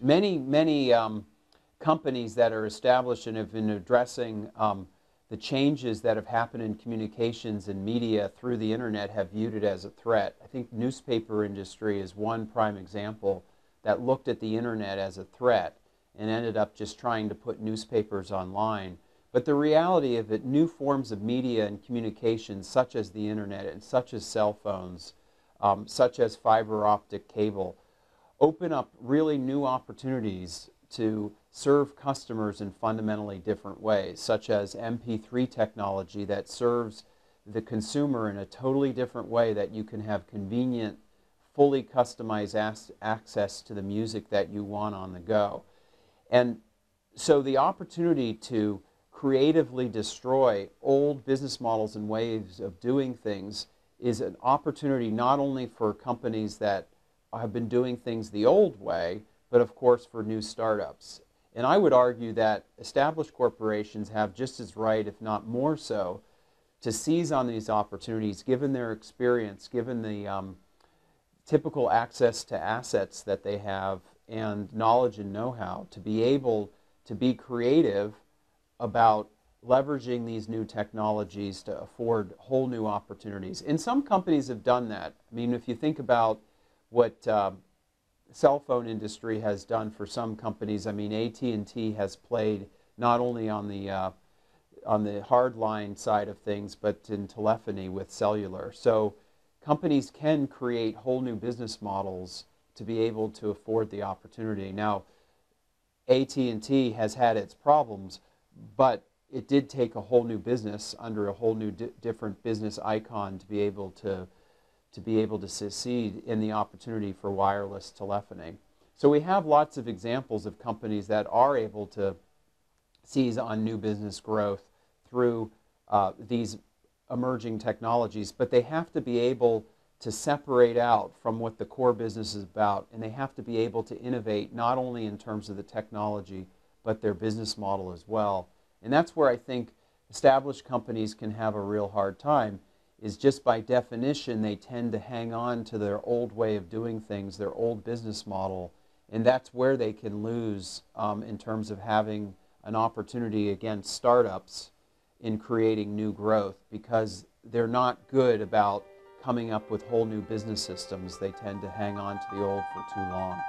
many companies that are established and have been addressing the changes that have happened in communications and media through the internet have viewed it as a threat. I think newspaper industry is one prime example that looked at the internet as a threat and ended up just trying to put newspapers online. But the reality of it, new forms of media and communications such as the internet and such as cell phones, such as fiber optic cable, open up really new opportunities to serve customers in fundamentally different ways, such as MP3 technology that serves the consumer in a totally different way, that you can have convenient, fully customized access to the music that you want on the go. And so the opportunity to creatively destroy old business models and ways of doing things is an opportunity not only for companies that have been doing things the old way, but of course for new startups. And I would argue that established corporations have just as right, if not more so, to seize on these opportunities given their experience, given the typical access to assets that they have and knowledge and know-how, to be able to be creative about leveraging these new technologies to afford whole new opportunities. And some companies have done that. I mean, if you think about what cell phone industry has done for some companies. I mean, AT&T has played not only on the hard line side of things, but in telephony with cellular. So companies can create whole new business models to be able to afford the opportunity. Now, AT&T has had its problems, but it did take a whole new business under a whole new different business icon to be able to succeed in the opportunity for wireless telephony. So we have lots of examples of companies that are able to seize on new business growth through these emerging technologies, but they have to be able to separate out from what the core business is about, and they have to be able to innovate not only in terms of the technology, but their business model as well. And that's where I think established companies can have a real hard time, is just by definition they tend to hang on to their old way of doing things, their old business model, and that's where they can lose in terms of having an opportunity against startups in creating new growth, because they're not good about coming up with whole new business systems. They tend to hang on to the old for too long.